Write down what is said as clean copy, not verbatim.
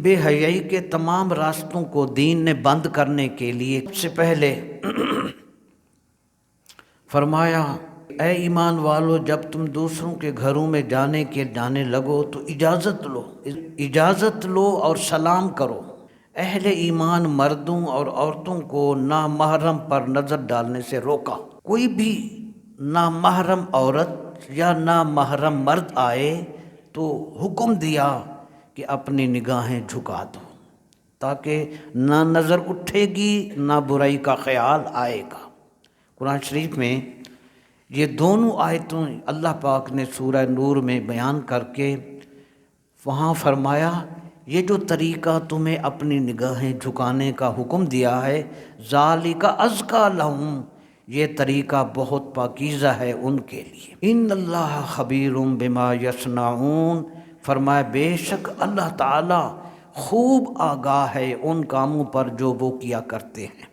بے حیائی کے تمام راستوں کو دین نے بند کرنے کے لیے سب سے پہلے فرمایا اے ایمان والو، جب تم دوسروں کے گھروں میں جانے لگو تو اجازت لو اور سلام کرو۔ اہل ایمان مردوں اور عورتوں کو نامحرم پر نظر ڈالنے سے روکا۔ کوئی بھی نامحرم عورت یا نامحرم مرد آئے تو حکم دیا کہ اپنی نگاہیں جھکا دو، تاکہ نہ نظر اٹھے گی نہ برائی کا خیال آئے گا۔ قرآن شریف میں یہ دونوں آیتوں اللہ پاک نے سورہ نور میں بیان کر کے وہاں فرمایا یہ جو طریقہ تمہیں اپنی نگاہیں جھکانے کا حکم دیا ہے، ذالک ازکیٰ لہم، یہ طریقہ بہت پاکیزہ ہے ان کے لیے۔ ان اللہ خبیر بما یصنعون، فرمایا بے شک اللہ تعالی خوب آگاہ ہے ان کاموں پر جو وہ کیا کرتے ہیں۔